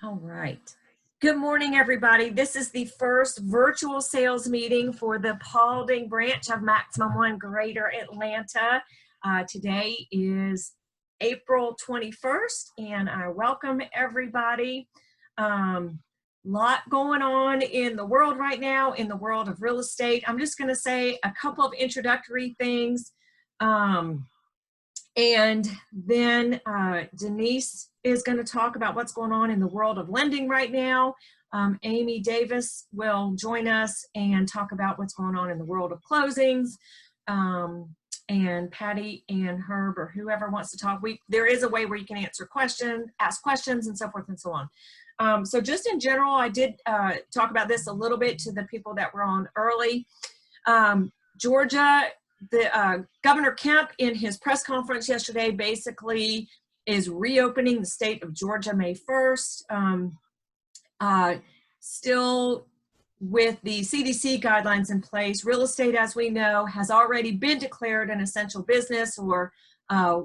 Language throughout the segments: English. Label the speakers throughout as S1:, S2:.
S1: All right. Good morning, everybody. This is the first virtual sales meeting for the Paulding branch of Maximum One Greater Atlanta. Today is April 21st, and I welcome everybody. Lot going on in the world right now, in the world of real estate. I'm just going to say a couple of introductory things. And then Denise is going to talk about what's going on in the world of lending right now. Amee Davis will join us and talk about what's going on in the world of closings. And Patty and Herb or whoever wants to talk, there is a way where you can ask questions and so forth and so on. So just in general, I did talk about this a little bit to the people that were on early. Georgia, Governor Kemp in his press conference yesterday basically is reopening the state of Georgia May 1st. Still with the CDC guidelines in place, real estate, as we know, has already been declared an essential business, or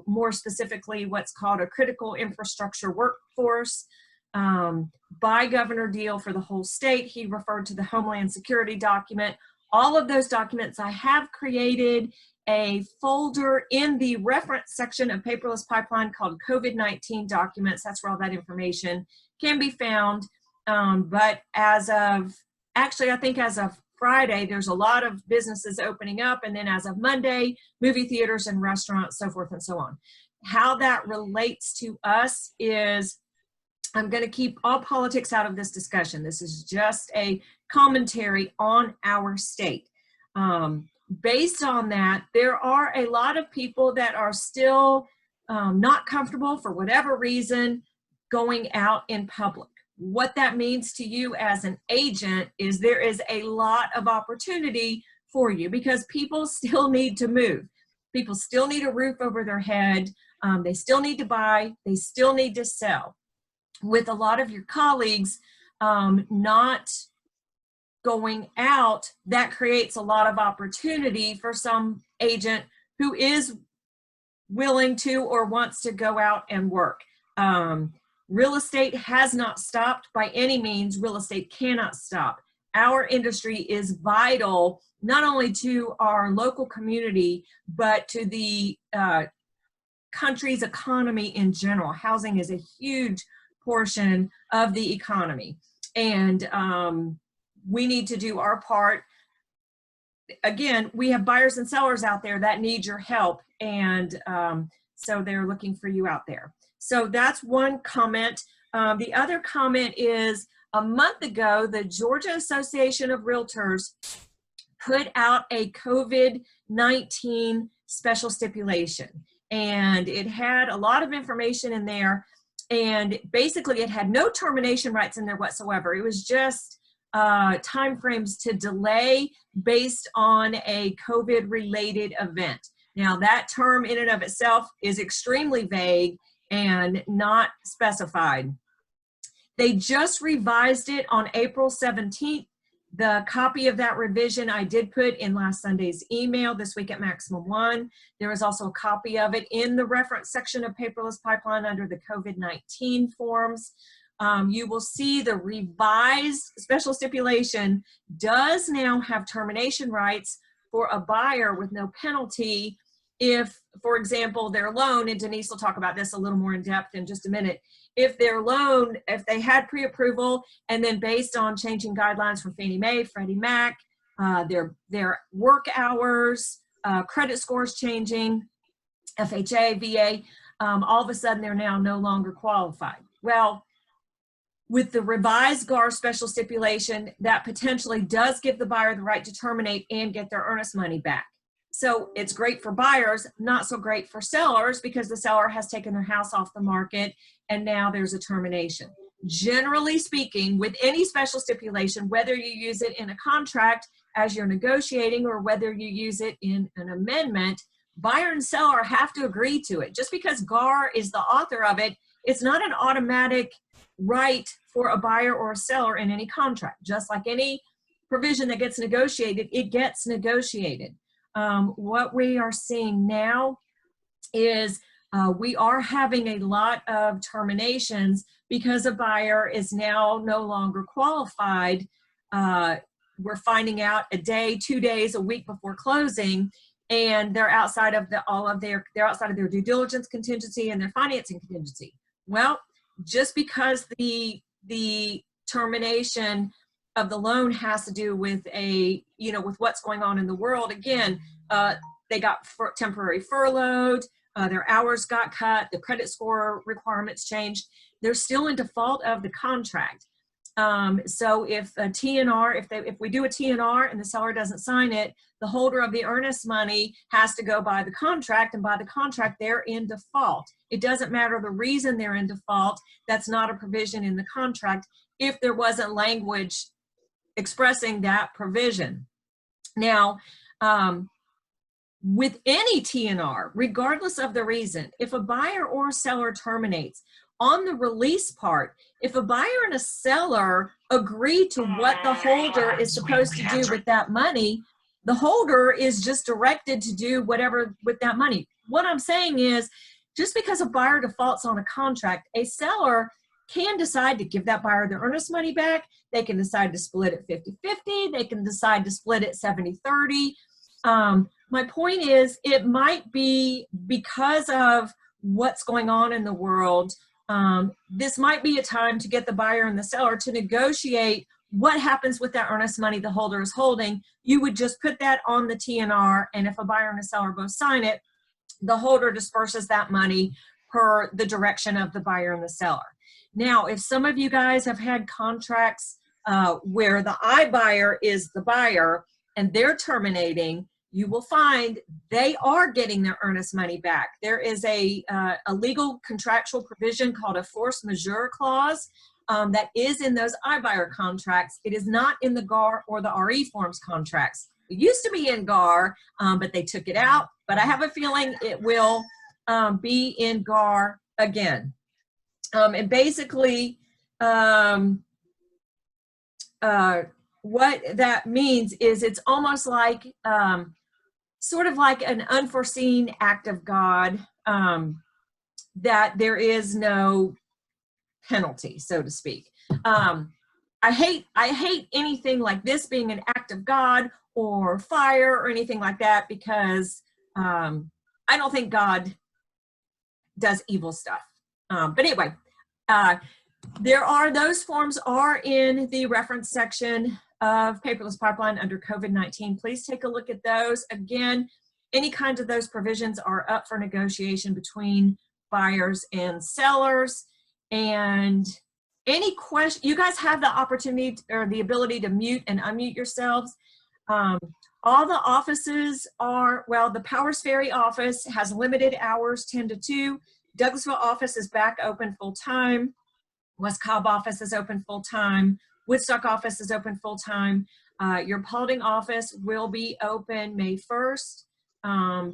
S1: more specifically, what's called a critical infrastructure workforce by Governor Deal for the whole state. He referred to the Homeland Security document. All of those documents, I have created a folder in the reference section of Paperless Pipeline called COVID-19 documents. That's where all that information can be found. But I think as of Friday, there's a lot of businesses opening up. And then as of Monday, movie theaters and restaurants, so forth and so on. How that relates to us is, I'm going to keep all politics out of this discussion. This is just a commentary on our state. Based on that, there are a lot of people that are still not comfortable for whatever reason going out in public. What that means to you as an agent is there is a lot of opportunity for you because people still need to move. People still need a roof over their head. They still need to buy. They still need to sell. With a lot of your colleagues not going out, that creates a lot of opportunity for some agent who is willing to or wants to go out and work. Real estate has not stopped by any means. Real estate cannot stop. Our industry is vital, not only to our local community, but to the country's economy in general. Housing is a huge portion of the economy, and we need to do our part. Again, we have buyers and sellers out there that need your help, and so they're looking for you out there. So that's one comment. The other comment is, a month ago, the Georgia Association of Realtors put out a COVID-19 special stipulation, and it had a lot of information in there. And basically, it had no termination rights in there whatsoever. It was just timeframes to delay based on a COVID-related event. Now, that term in and of itself is extremely vague and not specified. They just revised it on April 17th. The copy of that revision I did put in last Sunday's email this week at Maximum One. There is also a copy of it in the reference section of Paperless Pipeline under the COVID-19 forms. You will see the revised special stipulation does now have termination rights for a buyer with no penalty if, for example, their loan, and Denise will talk about this a little more in depth in just a minute, if their loan, if they had pre-approval and then based on changing guidelines from Fannie Mae, Freddie Mac, their work hours, credit scores changing, FHA, VA, all of a sudden they're now no longer qualified. Well, with the revised GAR special stipulation, that potentially does give the buyer the right to terminate and get their earnest money back. So it's great for buyers, not so great for sellers, because the seller has taken their house off the market and now there's a termination. Generally speaking, with any special stipulation, whether you use it in a contract as you're negotiating or whether you use it in an amendment, buyer and seller have to agree to it. Just because GAR is the author of it, it's not an automatic right for a buyer or a seller in any contract. Just like any provision that gets negotiated, it gets negotiated. What we are seeing now is We are having a lot of terminations because a buyer is now no longer qualified. We're finding out a day, 2 days, a week before closing, and they're outside of they're outside of their due diligence contingency and their financing contingency. Well, just because the termination of the loan has to do with with what's going on in the world. Again, they got temporary furloughed, their hours got cut, the credit score requirements changed. They're still in default of the contract. So if a TNR, if we do a TNR and the seller doesn't sign it, the holder of the earnest money has to go by the contract, and by the contract, they're in default. It doesn't matter the reason they're in default. That's not a provision in the contract if there wasn't language expressing that provision. Now, with any TNR, regardless of the reason, if a buyer or seller terminates, on the release part, if a buyer and a seller agree to what the holder is supposed to do with that money, the holder is just directed to do whatever with that money. What I'm saying is, just because a buyer defaults on a contract, a seller can decide to give that buyer the earnest money back. They can decide to split it 50-50. They can decide to split it 70-30. My point is, it might be because of what's going on in the world. This might be a time to get the buyer and the seller to negotiate what happens with that earnest money the holder is holding. You would just put that on the TNR, and if a buyer and a seller both sign it, the holder disperses that money per the direction of the buyer and the seller. Now, if some of you guys have had contracts where the iBuyer is the buyer and they're terminating, you will find they are getting their earnest money back. There is a legal contractual provision called a force majeure clause that is in those iBuyer contracts. It is not in the GAR or the RE forms contracts. It used to be in GAR, but they took it out. But I have a feeling it will be in GAR again. And basically, what that means is it's almost like sort of like an unforeseen act of God, that there is no penalty, so to speak. I hate anything like this being an act of God or fire or anything like that, because I don't think God does evil stuff. But anyway, those forms are in the reference section of Paperless Pipeline under COVID-19. Please take a look at those. Again, any kinds of those provisions are up for negotiation between buyers and sellers. And any question, you guys have the opportunity or the ability to mute and unmute yourselves. All the offices are, well, the Powers Ferry office has limited hours, 10 to 2. Douglasville office is back open full time. West Cobb office is open full time. Woodstock office is open full time. Your Paulding office will be open May 1st.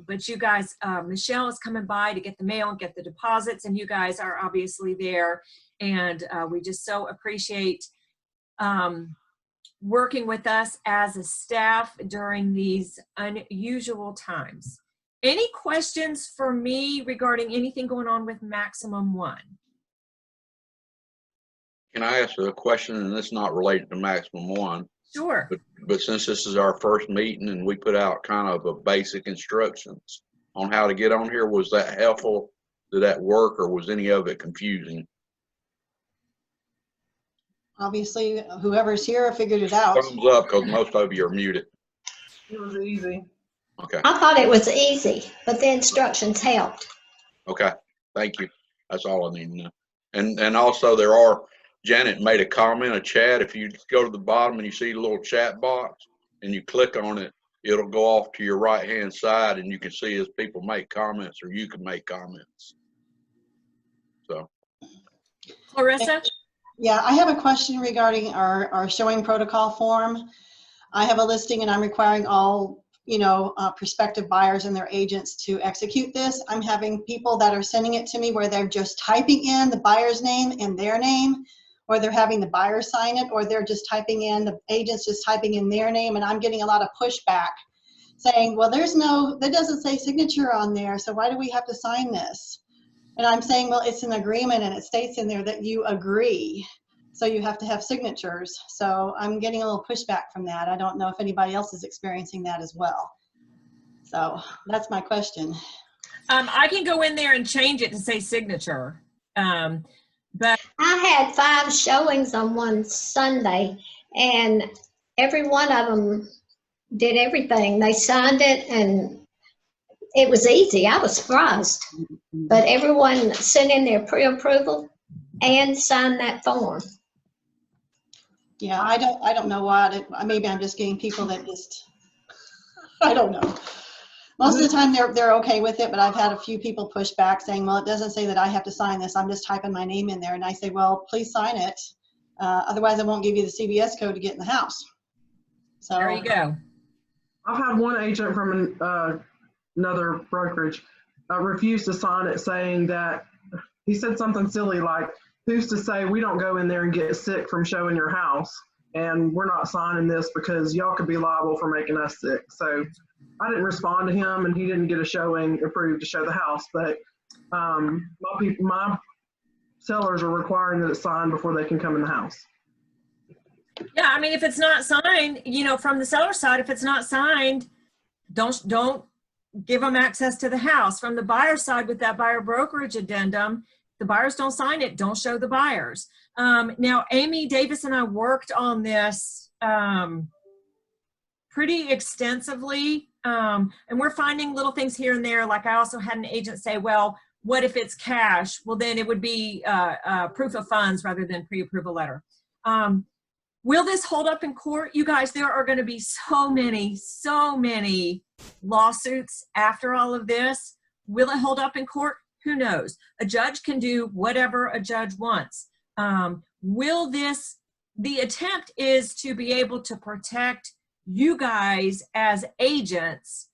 S1: But you guys, Michelle is coming by to get the mail and get the deposits, and you guys are obviously there. And we just so appreciate working with us as a staff during these unusual times. Any questions for me regarding anything going on with Maximum One?
S2: Can I ask a question, and it's not related to Maximum One?
S1: Sure.
S2: But since this is our first meeting and we put out kind of a basic instructions on how to get on here, was that helpful? Did that work, or was any of it confusing?
S3: Obviously, whoever's here figured it out.
S2: Thumbs up, because most of you are muted.
S3: It was easy.
S2: Okay.
S4: I thought it was easy, but the instructions helped.
S2: Okay. Thank you. That's all I need to know. And also Janet made a comment, a chat. If you go to the bottom and you see the little chat box and you click on it, it'll go off to your right hand side, and you can see as people make comments, or you can make comments. So.
S1: Clarissa?
S3: Yeah, I have a question regarding our showing protocol form. I have a listing and I'm requiring all, prospective buyers and their agents to execute this. I'm having people that are sending it to me where they're just typing in the buyer's name and their name, or they're having the buyer sign it, or they're just typing in, the agent's just typing in their name, and I'm getting a lot of pushback saying, well, there doesn't say signature on there, so why do we have to sign this? And I'm saying, well, it's an agreement and it states in there that you agree. So you have to have signatures. So I'm getting a little pushback from that. I don't know if anybody else is experiencing that as well. So that's my question.
S1: I can go in there and change it to say signature. But
S4: I had 5 showings on one Sunday, and every one of them did everything. They signed it, and it was easy. I was surprised. But everyone sent in their pre-approval and signed that form.
S3: Yeah, I don't know why. Maybe I'm just getting people that just, I don't know. Most of the time they're okay with it, but I've had a few people push back saying, well, it doesn't say that I have to sign this. I'm just typing my name in there. And I say, well, please sign it. Otherwise I won't give you the CVS code to get in the house. So
S1: there you go.
S5: I've had one agent from another brokerage refuse to sign it, saying that he said something silly like, who's to say we don't go in there and get sick from showing your house, and we're not signing this because y'all could be liable for making us sick. So I didn't respond to him, and he didn't get a showing approved to show the house. But my sellers are requiring that it's signed before they can come in the house.
S1: Yeah, I mean, if it's not signed, you know, from the seller side, if it's not signed, don't give them access to the house. From the buyer side, with that buyer brokerage addendum, the buyers don't sign it, don't show the buyers. Now, Amee Davis and I worked on this pretty extensively, and we're finding little things here and there. Like I also had an agent say, well, what if it's cash? Well, then it would be proof of funds rather than pre-approval letter. Will this hold up in court? You guys, there are going to be so many lawsuits after all of this. Will it hold up in court? Who knows? A judge can do whatever a judge wants. The attempt is to be able to protect you guys as agents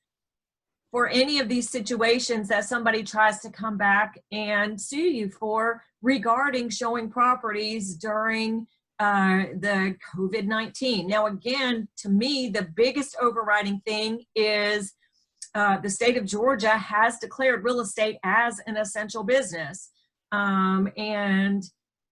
S1: for any of these situations that somebody tries to come back and sue you for regarding showing properties during the COVID-19. Now, again, to me, the biggest overriding thing is the state of Georgia has declared real estate as an essential business. And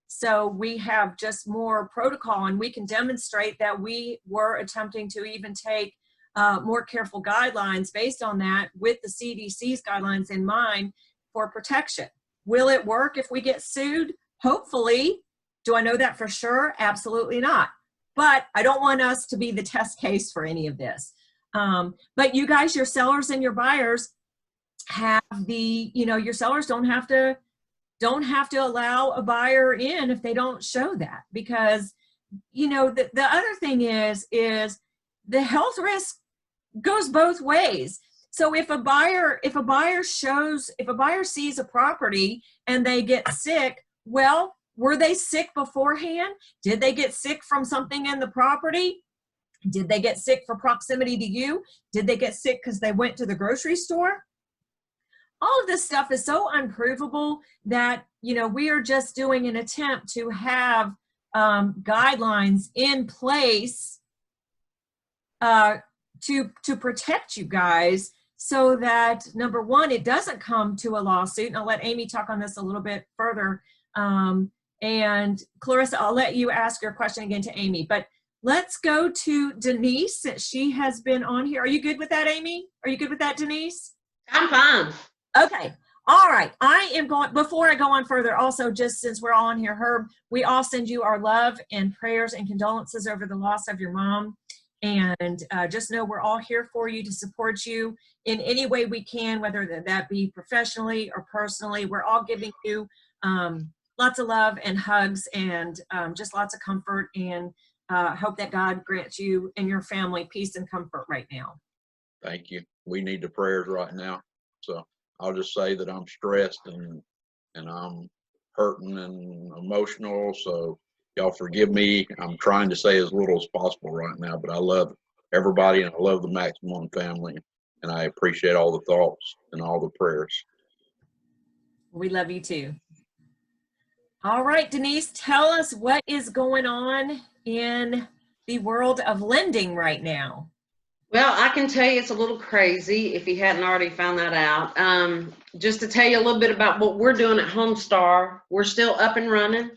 S1: so we have just more protocol, and we can demonstrate that we were attempting to even take more careful guidelines based on that with the CDC's guidelines in mind for protection. Will it work if we get sued? Hopefully. Do I know that for sure? Absolutely not. But I don't want us to be the test case for any of this. But you guys, your sellers and your buyers have your sellers don't have to allow a buyer in if they don't show that, because, the other thing is the health risk goes both ways. So if a buyer sees a property and they get sick, well, were they sick beforehand? Did they get sick from something in the property? Did they get sick for proximity to you? Did they get sick because they went to the grocery store? All of this stuff is so unprovable that, we are just doing an attempt to have guidelines in place to protect you guys, so that, number one, it doesn't come to a lawsuit. And I'll let Amee talk on this a little bit further. And Clarissa, I'll let you ask your question again to Amee, but let's go to Denise, since she has been on here. Are you good with that, Amee? Are you good with that, Denise?
S6: I'm fine.
S1: Okay. All right. I am going, before I go on further, also, just since we're all on here, Herb, we all send you our love and prayers and condolences over the loss of your mom. And just know we're all here for you to support you in any way we can, whether that be professionally or personally. We're all giving you lots of love and hugs and just lots of comfort, and hope that God grants you and your family peace and comfort right now.
S2: Thank you. We need the prayers right now. So I'll just say that I'm stressed and I'm hurting and emotional. So y'all forgive me. I'm trying to say as little as possible right now, but I love everybody and I love the Maximum family, and I appreciate all the thoughts and all the prayers.
S1: We love you too. All right, Denise, tell us what is going on in the world of lending right now.
S6: Well, I can tell you it's a little crazy if you hadn't already found that out. Just to tell you a little bit about what we're doing at Homestar, we're still up and running.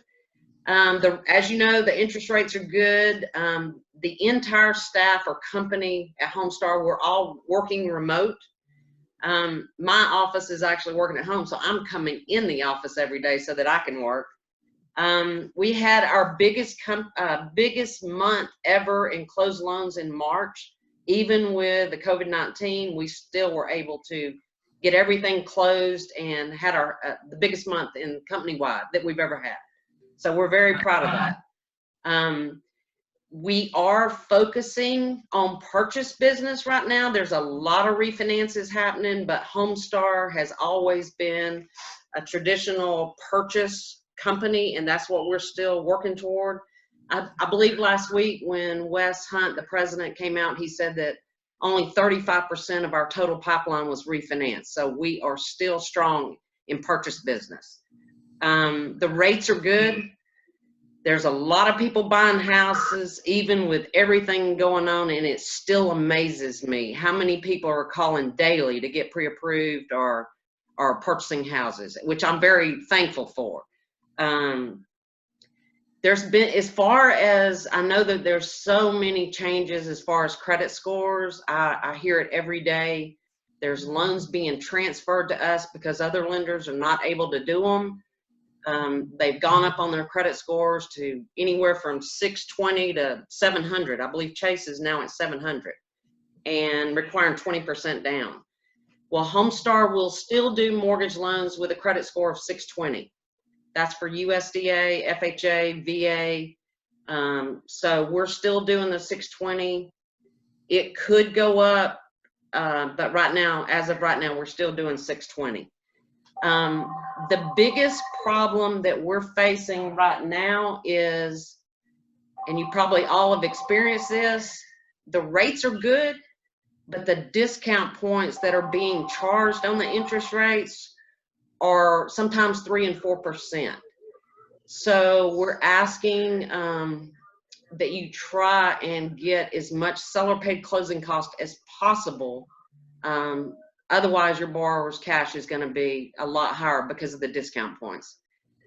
S6: As you know, the interest rates are good. The entire staff or company at Homestar, we're all working remote. My office is actually working at home, so I'm coming in the office every day so that I can work. We had our biggest month ever in closed loans in March. Even with the COVID-19, we still were able to get everything closed and had our the biggest month in company-wide that we've ever had. So we're very proud of that. We are focusing on purchase business right now. There's a lot of refinances happening, but Homestar has always been a traditional purchase company, and that's what we're still working toward. I believe last week when Wes Hunt, the president, came out, he said that only 35% of our total pipeline was refinanced. So we are still strong in purchase business. The rates are good. There's a lot of people buying houses, even with everything going on, and it still amazes me how many people are calling daily to get pre-approved or purchasing houses, which I'm very thankful for. There's been, as far as I know, that there's so many changes as far as credit scores. I hear it every day. There's loans being transferred to us because other lenders are not able to do them. They've gone up on their credit scores to anywhere from 620 to 700. I believe Chase is now at 700 and requiring 20% down. Well, Homestar will still do mortgage loans with a credit score of 620. That's for USDA, FHA, VA. So we're still doing the 620. It could go up, but right now, as of right now, we're still doing 620. The biggest problem that we're facing right now is, and you probably all have experienced this, the rates are good, but the discount points that are being charged on the interest rates are sometimes 3 and 4%. So we're asking that you try and get as much seller paid closing cost as possible. Otherwise, your borrower's cash is going to be a lot higher because of the discount points.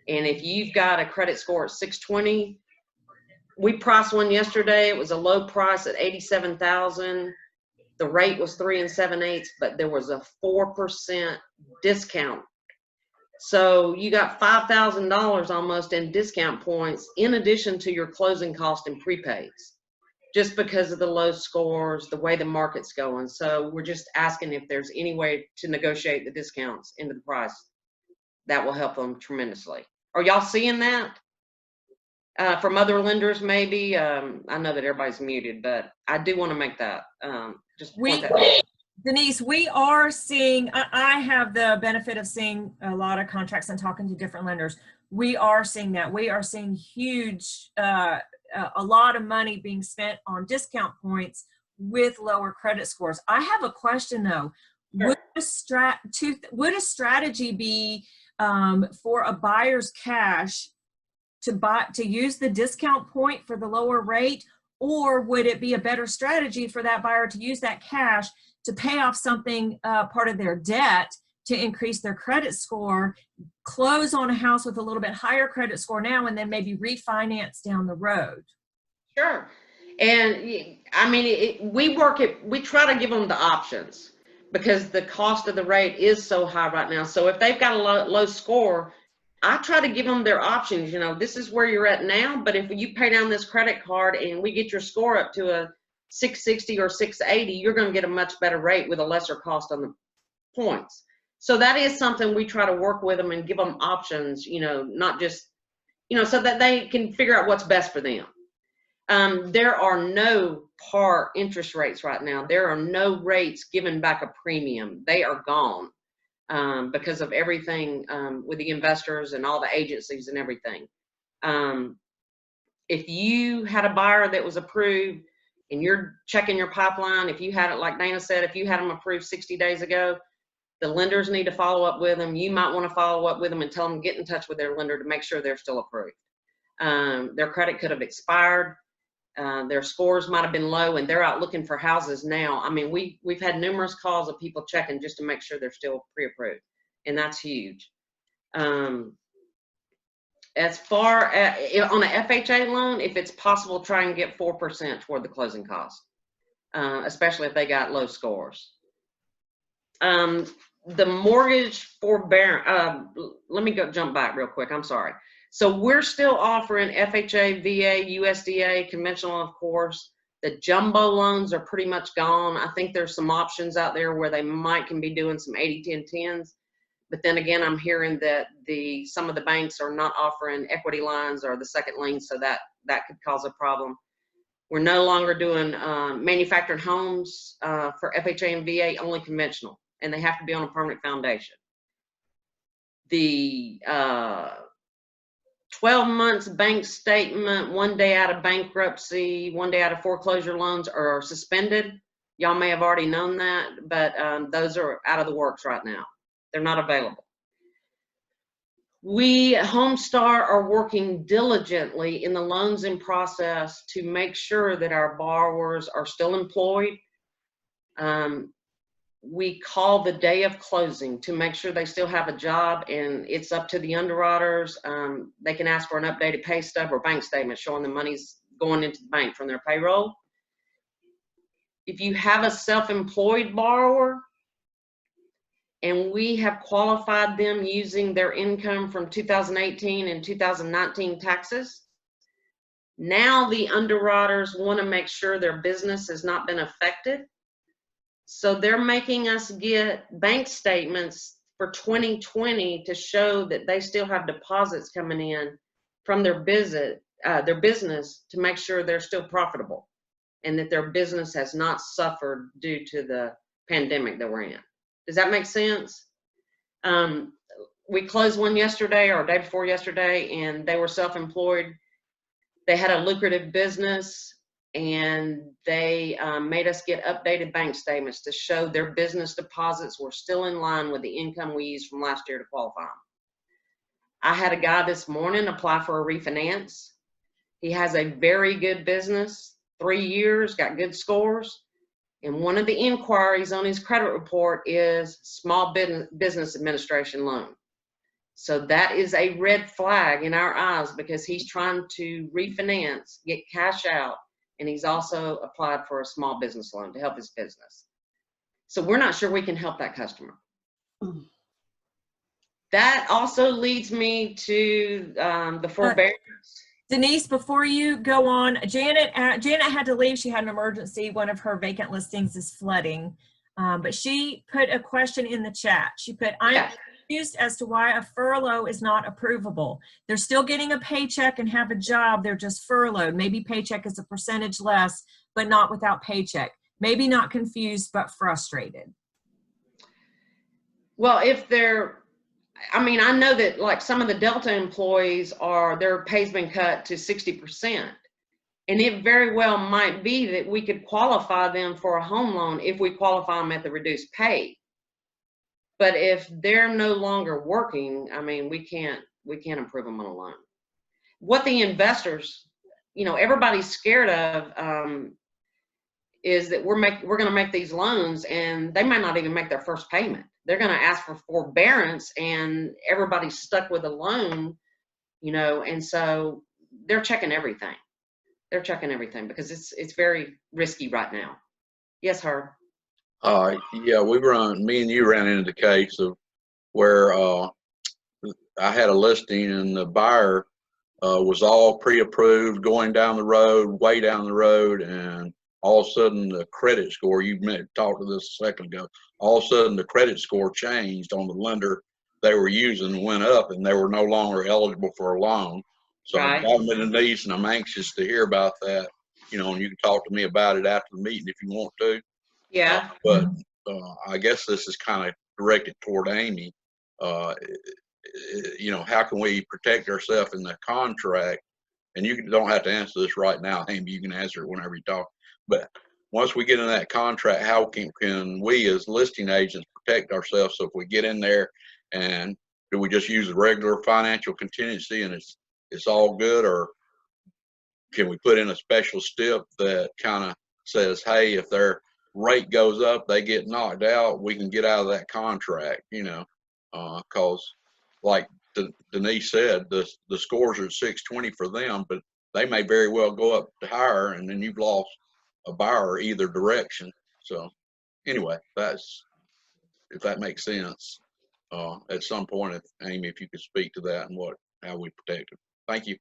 S6: And if you've got a credit score at 620, we priced one yesterday. It was a low price at $87,000. The rate was 3 7/8, but there was a 4% discount. So you got $5,000 almost in discount points in addition to your closing cost and prepaids, just because of the low scores, the way the market's going. So we're just asking if there's any way to negotiate the discounts into the price. That will help them tremendously. Are y'all seeing that from other lenders maybe? I know that everybody's muted, but I do want to make that, just point that out.
S1: Denise, we are seeing, I have the benefit of seeing a lot of contracts and talking to different lenders. We are seeing that. We are seeing huge, a lot of money being spent on discount points with lower credit scores. I have a question though. Sure. Would a strategy be for a buyer's cash to use the discount point for the lower rate, or would it be a better strategy for that buyer to use that cash to pay off something, part of their debt, to increase their credit score, close on a house with a little bit higher credit score now, and then maybe refinance down the road?
S6: Sure. And I mean, we try to give them the options because the cost of the rate is so high right now. So if they've got a low score, I try to give them their options. You know, this is where you're at now, but if you pay down this credit card and we get your score up to a 660 or 680, you're going to get a much better rate with a lesser cost on the points. So that is something we try to work with them and give them options, you know, not just, you know, so that they can figure out what's best for them. There are no par interest rates right now. There are no rates giving back a premium. They are gone because of everything with the investors and all the agencies and everything. If you had a buyer that was approved and you're checking your pipeline, if you had it, like Dana said, if you had them approved 60 days ago, the lenders need to follow up with them. You might want to follow up with them and tell them, get in touch with their lender to make sure they're still approved. Their credit could have expired. Their scores might have been low and they're out looking for houses now. I mean, we've had numerous calls of people checking just to make sure they're still pre-approved, and that's huge. As far as on an FHA loan, if it's possible, try and get 4% toward the closing cost, especially if they got low scores. The mortgage forbearance, let me jump back real quick. I'm sorry. So we're still offering FHA, VA, USDA, conventional, of course. The jumbo loans are pretty much gone. I think there's some options out there where they can be doing some 80-10-10s. But then again, I'm hearing that some of the banks are not offering equity lines or the second lien, so that could cause a problem. We're no longer doing manufactured homes for FHA and VA, only conventional, and they have to be on a permanent foundation. The 12 months bank statement, 1 day out of bankruptcy, 1 day out of foreclosure loans are suspended. Y'all may have already known that, but those are out of the works right now. They're not available. We at Homestar are working diligently in the loans in process to make sure that our borrowers are still employed. We call the day of closing to make sure they still have a job, and it's up to the underwriters. They can ask for an updated pay stub or bank statement showing the money's going into the bank from their payroll. If you have a self-employed borrower and we have qualified them using their income from 2018 and 2019 taxes, now the underwriters want to make sure their business has not been affected. So they're making us get bank statements for 2020 to show that they still have deposits coming in from their business to make sure they're still profitable and that their business has not suffered due to the pandemic that we're in. Does that make sense? We closed one yesterday or day before yesterday, and they were self-employed. They had a lucrative business, and they made us get updated bank statements to show their business deposits were still in line with the income we used from last year to qualify them. I had a guy this morning apply for a refinance. He has a very good business, 3 years, got good scores. And one of the inquiries on his credit report is small business administration loan. So that is a red flag in our eyes because he's trying to refinance, get cash out, and he's also applied for a small business loan to help his business. So we're not sure we can help that customer. That also leads me to the forbearance.
S1: Denise, before you go on, Janet had to leave. She had an emergency. One of her vacant listings is flooding. But she put a question in the chat. She put, I'm confused as to why a furlough is not approvable. They're still getting a paycheck and have a job. They're just furloughed. Maybe paycheck is a percentage less, but not without paycheck. Maybe not confused, but frustrated.
S6: Well, I mean, I know that like some of the Delta employees their pay's been cut to 60%. And it very well might be that we could qualify them for a home loan if we qualify them at the reduced pay. But if they're no longer working, I mean, we can't approve them on a loan. What the investors, everybody's scared of is that we're going to make these loans and they might not even make their first payment. They're going to ask for forbearance and everybody's stuck with a loan, and so they're checking everything. They're checking everything because it's very risky right now. Yes, Herb.
S2: Yeah, me and you ran into the case of where I had a listing and the buyer was all pre-approved, going down the road, way down the road, and all of a sudden the credit score, you talked to this a second ago, all of a sudden the credit score changed on the lender they were using and went up, and they were no longer eligible for a loan. So
S6: Right.
S2: I'm to Denise, and I'm anxious to hear about that, and you can talk to me about it after the meeting if you want to.
S6: Yeah.
S2: But I guess this is kind of directed toward Amee. How can we protect ourselves in the contract? And you don't have to answer this right now, Amee. You can answer it whenever you talk. But once we get in that contract, how can we as listing agents protect ourselves? So if we get in there, and do we just use the regular financial contingency and it's all good, or can we put in a special stip that kind of says, hey, if their rate goes up, they get knocked out, we can get out of that contract, you know, cause like Denise said, the scores are 620 for them, but they may very well go up to higher, and then you've lost a buyer either direction. So anyway, that's, if that makes sense, at some point, if Amy, if you could speak to that and how we protect it. Thank you.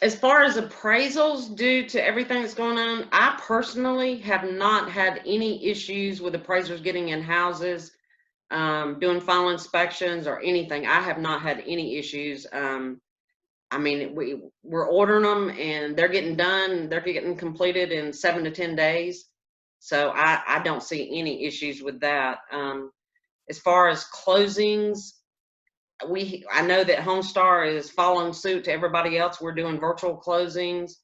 S6: As far as appraisals due to everything that's going on, I personally have not had any issues with appraisers getting in houses, doing final inspections or anything. I have not had any issues. I mean, we're ordering them and they're getting done. They're getting completed in 7 to 10 days. So I don't see any issues with that. As far as closings, I know that Homestar is following suit to everybody else. We're doing virtual closings,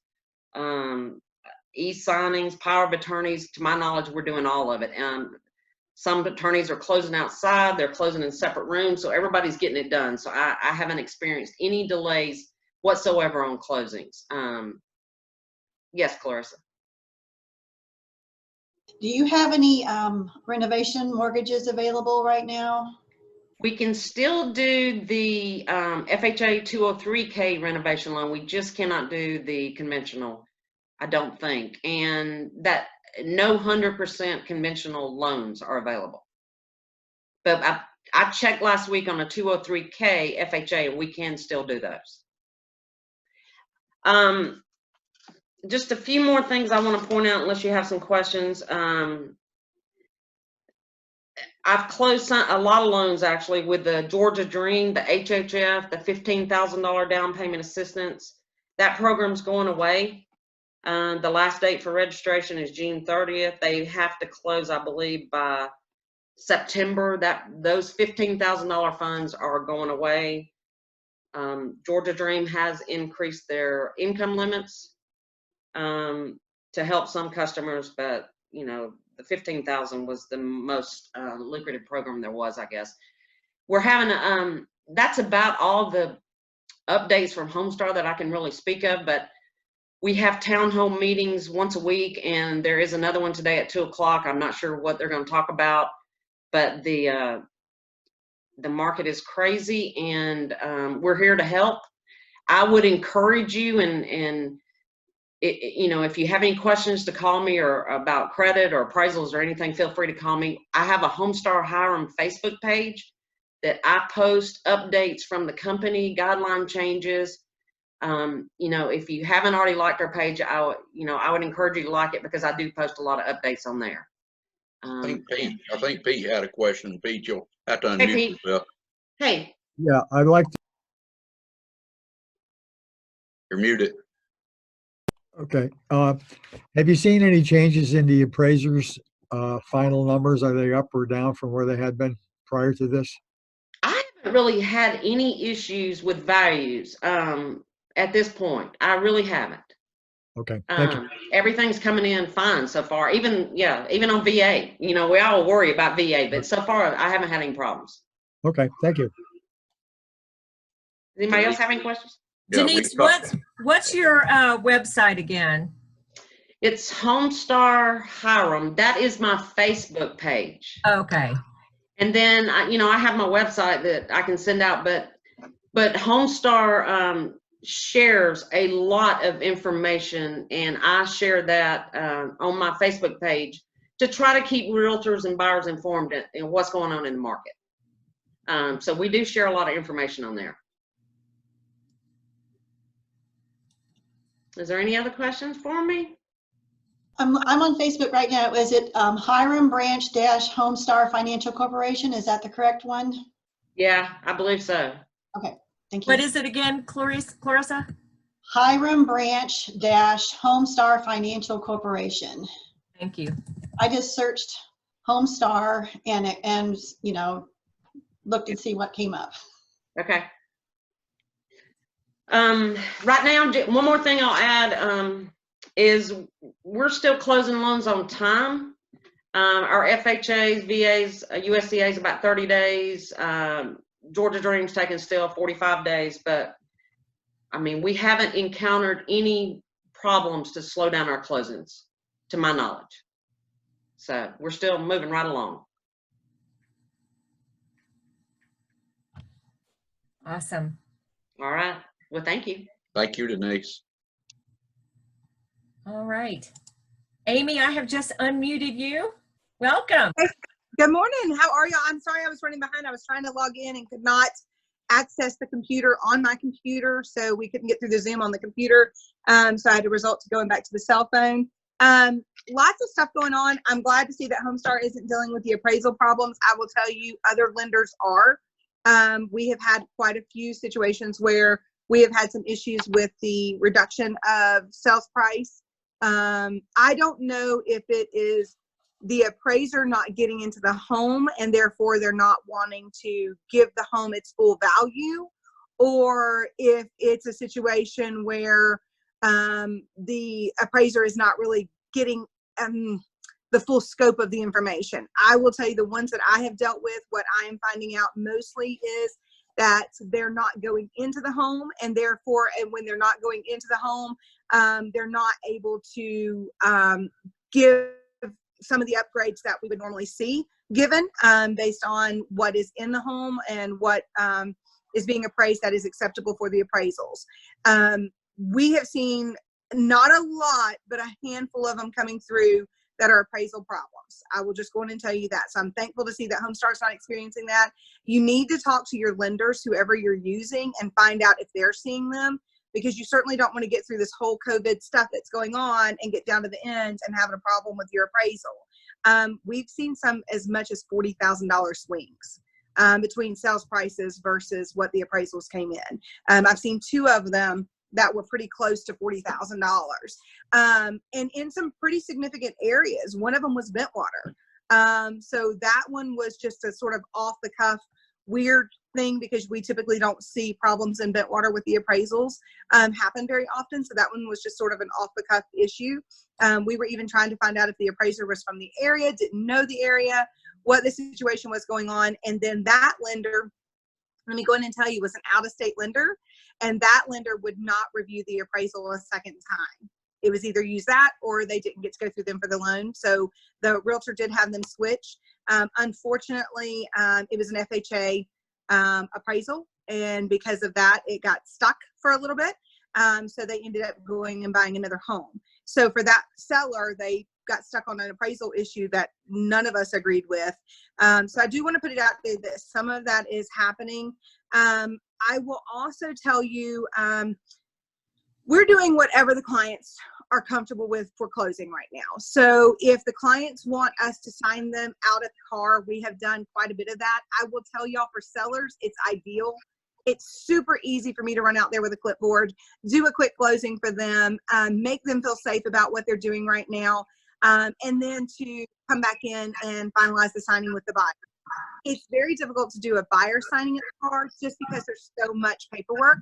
S6: e-signings, power of attorneys. To my knowledge, we're doing all of it. Some attorneys are closing outside. They're closing in separate rooms. So everybody's getting it done. So I haven't experienced any delays whatsoever on closings. Yes, Clarissa.
S3: Do you have any renovation mortgages available right now?
S6: We can still do the FHA 203K renovation loan. We just cannot do the conventional, I don't think. And that no 100% conventional loans are available. But I checked last week on a 203K FHA, and we can still do those. Just a few more things I want to point out, unless you have some questions. I've closed a lot of loans actually with the Georgia Dream, the HHF, the $15,000 down payment assistance. That program's going away. The last date for registration is June 30th. They have to close, I believe, by September. Those $15,000 funds are going away. Georgia Dream has increased their income limits to help some customers, but you know, the 15,000 was the most lucrative program there was, I guess. We're having that's about all the updates from Homestar that I can really speak of, but we have town hall meetings once a week, and there is another one today at 2 o'clock. I'm not sure what they're going to talk about, but the market is crazy, and we're here to help. I would encourage you, and you know, if you have any questions, to call me or about credit or appraisals or anything, feel free to call me. I have a Homestar Hiram Facebook page that I post updates from the company, guideline changes. You know, if you haven't already liked our page, I would encourage you to like it, because I do post a lot of updates on there.
S2: I think Pete had a question. Pete, you'll have to unmute yourself.
S6: Hey.
S7: Yeah, I'd like to.
S2: You're muted.
S7: Okay. Have you seen any changes in the appraisers' final numbers? Are they up or down from where they had been prior to this?
S6: I haven't really had any issues with values at this point. I really haven't.
S7: Okay, thank you.
S6: Everything's coming in fine so far. Even on VA. You know, we all worry about VA, but so far I haven't had any problems.
S7: Okay, thank you.
S6: Does anybody else have any questions?
S2: Yeah,
S1: Denise, what's your website again?
S6: It's Homestar Hiram. That is my Facebook page.
S1: Okay.
S6: And then I have my website that I can send out, but Homestar shares a lot of information, and I share that on my Facebook page to try to keep realtors and buyers informed in what's going on in the market. So we do share a lot of information on there. Is there any other questions for me?
S3: I'm on Facebook right now. Is it Hiram Branch Homestar Financial Corporation? Is that the correct one?
S6: Yeah, I believe so.
S3: Okay, thank you.
S1: What is it again, Clarissa?
S3: Hiram Branch Homestar Financial Corporation.
S1: Thank you.
S3: I just searched Homestar and you know, looked and see what came up.
S6: Okay. Right now, one more thing I'll add is we're still closing loans on time. Our FHAs, VAs, USDA's about 30 days. Georgia Dream's taking still 45 days, but I mean, we haven't encountered any problems to slow down our closings, to my knowledge. So we're still moving right along.
S1: Awesome.
S6: All right. Well, thank you.
S2: Thank you, Denise.
S1: All right. Amy, I have just unmuted you. Welcome.
S8: Good morning. How are y'all? I'm sorry I was running behind. I was trying to log in and could not access the computer on my computer, so we couldn't get through the Zoom on the computer. So I had to resort to going back to the cell phone. Lots of stuff going on. I'm glad to see that Homestar isn't dealing with the appraisal problems. I will tell you, other lenders are. We have had quite a few situations where we have had some issues with the reduction of sales price. I don't know if it is the appraiser not getting into the home and therefore they're not wanting to give the home its full value, or if it's a situation where the appraiser is not really getting the full scope of the information. I will tell you, the ones that I have dealt with, what I am finding out mostly is that they're not going into the home, and therefore, and when they're not going into the home, they're not able to give some of the upgrades that we would normally see given based on what is in the home and what is being appraised that is acceptable for the appraisals. We have seen not a lot, but a handful of them coming through that are appraisal problems. I will just go in and tell you that. So I'm thankful to see that Homestar's not experiencing that. You need to talk to your lenders, whoever you're using, and find out if they're seeing them, because you certainly don't want to get through this whole COVID stuff that's going on and get down to the end and having a problem with your appraisal. We've seen some as much as $40,000 swings between sales prices versus what the appraisals came in. I've seen two of them that were pretty close to $40,000. And in some pretty significant areas. One of them was Bentwater. So that one was just a sort of off the cuff weird thing, because we typically don't see problems in Bentwater with the appraisals happen very often. So that one was just sort of an off the cuff issue. We were even trying to find out if the appraiser was from the area, didn't know the area, what the situation was going on. And then that lender, let me go in and tell you, was an out-of-state lender, and that lender would not review the appraisal a second time. It was either use that or they didn't get to go through them for the loan. So the realtor did have them switch. Unfortunately, it was an FHA appraisal, and because of that, it got stuck for a little bit. So they ended up going and buying another home. So for that seller, they got stuck on an appraisal issue that none of us agreed with. So I do want to put it out there that some of that is happening. I will also tell you, we're doing whatever the clients are comfortable with for closing right now. So if the clients want us to sign them out at the car, we have done quite a bit of that. I will tell y'all, for sellers, it's ideal. It's super easy for me to run out there with a clipboard, do a quick closing for them, make them feel safe about what they're doing right now, and then to come back in and finalize the signing with the buyer. It's very difficult to do a buyer signing at the car just because there's so much paperwork,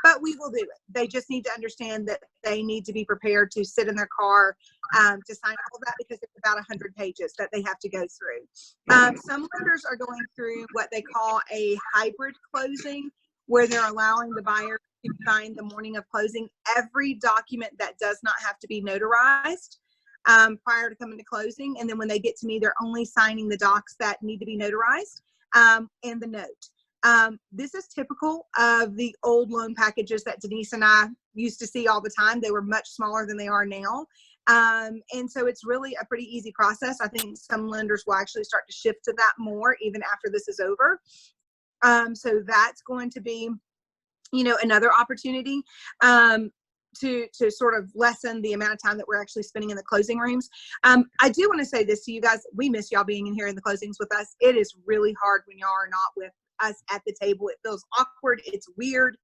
S8: but we will do it. They just need to understand that they need to be prepared to sit in their car to sign all of that, because it's about 100 pages that they have to go through. Some lenders are going through what they call a hybrid closing, where they're allowing the buyer to sign the morning of closing every document that does not have to be notarized prior to coming to closing. And then when they get to me, they're only signing the docs that need to be notarized and the note. This is typical of the old loan packages that Denise and I used to see all the time. They were much smaller than they are now. And so it's really a pretty easy process. I think some lenders will actually start to shift to that more even after this is over. So that's going to be, another opportunity to sort of lessen the amount of time that we're actually spending in the closing rooms. I do want to say this to you guys. We miss y'all being in here in the closings with us. It is really hard when y'all are not with us at the table. It feels awkward. It's weird.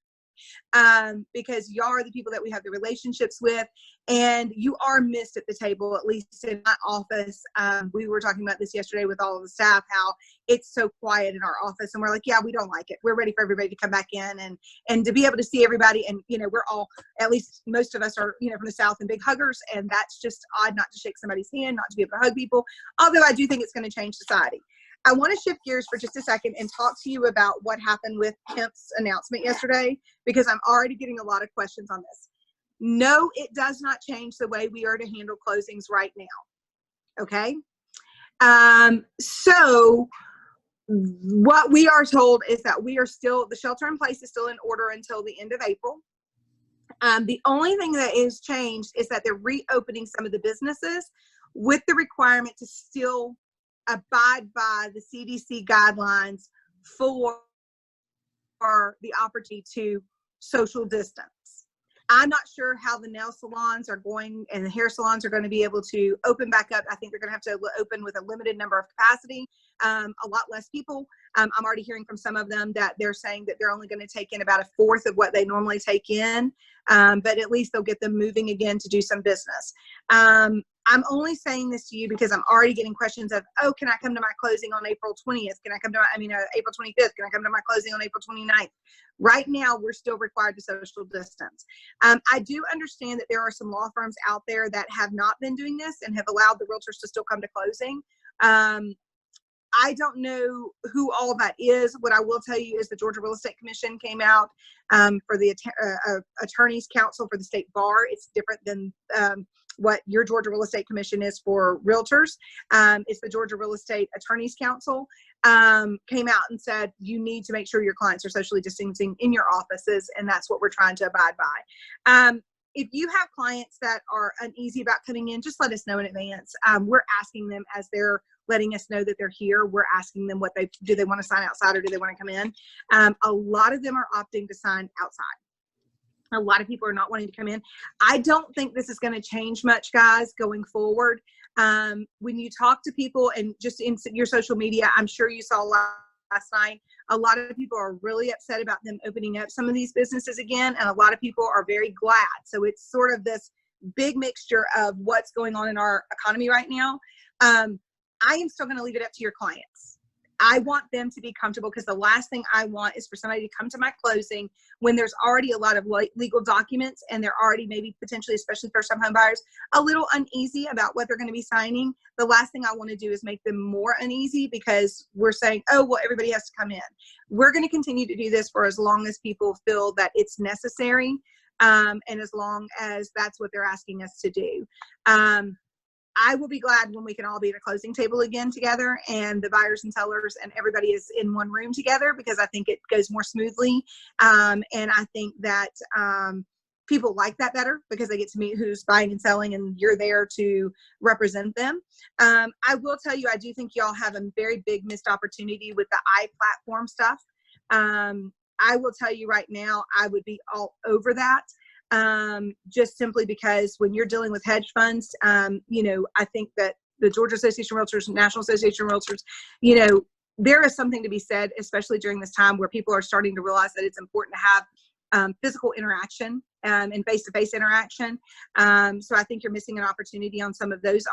S8: Because y'all are the people that we have the relationships with, and you are missed at the table, at least in my office. We were talking about this yesterday with all of the staff, how it's so quiet in our office, and we're like, yeah, we don't like it. We're ready for everybody to come back in and to be able to see everybody. And, we're all, at least most of us are, from the South and big huggers, and that's just odd not to shake somebody's hand, not to be able to hug people. Although I do think it's going to change society. I want to shift gears for just a second and talk to you about what happened with Kemp's announcement yesterday, because I'm already getting a lot of questions on this. No, it does not change the way we are to handle closings right now. Okay. So what we are told is that the shelter in place is still in order until the end of April. The only thing that is changed is that they're reopening some of the businesses with the requirement to still abide by the CDC guidelines for the opportunity to social distance. I'm not sure how the nail salons are going and the hair salons are going to be able to open back up. I think they're going to have to open with a limited number of capacity, a lot less people. I'm already hearing from some of them that they're saying that they're only going to take in about a fourth of what they normally take in, but at least they'll get them moving again to do some business. I'm only saying this to you because I'm already getting questions of, oh, can I come to my closing on April 20th? Can I come to April 25th? Can I come to my closing on April 29th? Right now, we're still required to social distance. I do understand that there are some law firms out there that have not been doing this and have allowed the realtors to still come to closing. I don't know who all that is. What I will tell you is the Georgia Real Estate Commission came out for the Attorneys Council for the State Bar. It's different than what your Georgia Real Estate Commission is for realtors. It's the Georgia Real Estate Attorneys Council came out and said, you need to make sure your clients are socially distancing in your offices, and that's what we're trying to abide by. If you have clients that are uneasy about coming in, just let us know in advance. We're asking them as they're letting us know that they're here. We're asking them do they want to sign outside or do they want to come in? A lot of them are opting to sign outside. A lot of people are not wanting to come in. I don't think this is going to change much, guys, going forward. When you talk to people and just in your social media, I'm sure you saw last night, a lot of people are really upset about them opening up some of these businesses again, and a lot of people are very glad. So it's sort of this big mixture of what's going on in our economy right now. I am still going to leave it up to your clients. I want them to be comfortable, because the last thing I want is for somebody to come to my closing when there's already a lot of legal documents and they're already maybe potentially, especially first-time home buyers, a little uneasy about what they're going to be signing. The last thing I want to do is make them more uneasy because we're saying, oh, well, everybody has to come in. We're going to continue to do this for as long as people feel that it's necessary, and as long as that's what they're asking us to do. I will be glad when we can all be at a closing table again together, and the buyers and sellers and everybody is in one room together, because I think it goes more smoothly. And I think that people like that better because they get to meet who's buying and selling, and you're there to represent them. I will tell you, I do think y'all have a very big missed opportunity with the iPlatform stuff. I will tell you right now, I would be all over that. Just simply because when you're dealing with hedge funds, I think that the Georgia Association of Realtors, National Association of Realtors, there is something to be said, especially during this time where people are starting to realize that it's important to have physical interaction and face-to-face interaction. So I think you're missing an opportunity on some of those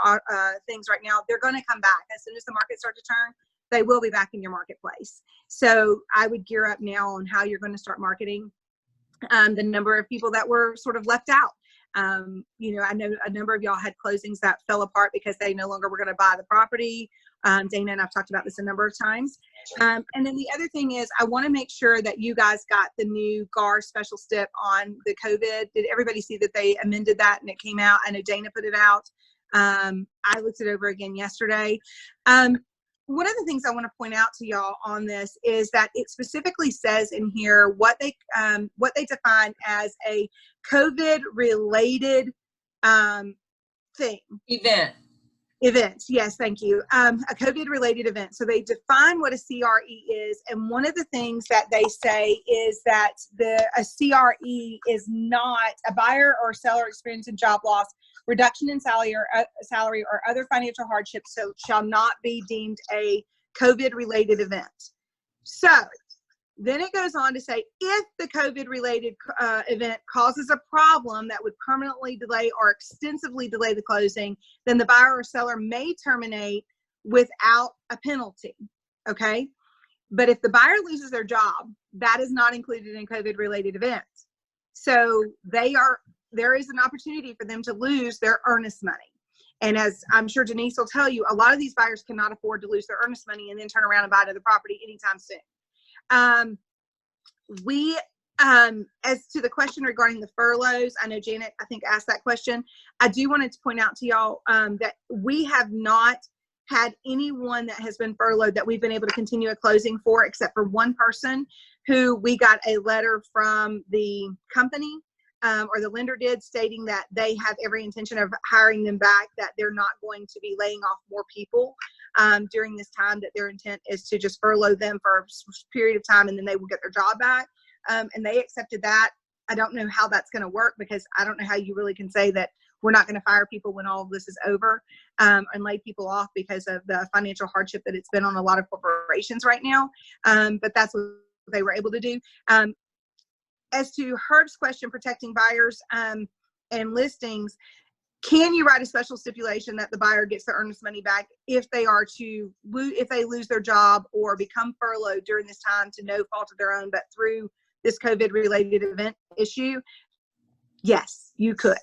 S8: things right now. They're going to come back as soon as the market starts to turn. They will be back in your marketplace. So I would gear up now on how you're going to start marketing the number of people that were sort of left out. I know a number of y'all had closings that fell apart because they no longer were going to buy the property. Dana and I've talked about this a number of times. And then the other thing is, I want to make sure that you guys got the new GAR special stip on the COVID. Did everybody see that they amended that and it came out? I know Dana put it out. I looked it over again yesterday. One of the things I want to point out to y'all on this is that it specifically says in here what they define as a COVID-related thing. Event. Yes, thank you. A COVID-related event. So they define what a CRE is, and one of the things that they say is that a CRE is not a buyer or seller experiencing job loss, reduction in salary or other financial hardships, so shall not be deemed a COVID-related event. So then it goes on to say, if the COVID-related event causes a problem that would permanently delay or extensively delay the closing, then the buyer or seller may terminate without a penalty, okay? But if the buyer loses their job, that is not included in COVID-related events. So there is an opportunity for them to lose their earnest money. And as I'm sure Denise will tell you, a lot of these buyers cannot afford to lose their earnest money and then turn around and buy another property anytime soon. As to the question regarding the furloughs, I know Janet, I think, asked that question. I do want to point out to y'all that we have not had anyone that has been furloughed that we've been able to continue a closing for, except for one person who we got a letter from the company or the lender did, stating that they have every intention of hiring them back, that they're not going to be laying off more people during this time, that their intent is to just furlough them for a period of time and then they will get their job back. And they accepted that. I don't know how that's going to work, because I don't know how you really can say that we're not going to fire people when all of this is over and lay people off because of the financial hardship that it's been on a lot of corporations right now. But that's what they were able to do. As to Herb's question, protecting buyers and listings, can you write a special stipulation that the buyer gets their earnest money back if they are to if they lose their job or become furloughed during this time to no fault of their own, but through this COVID-related event issue? Yes, you could.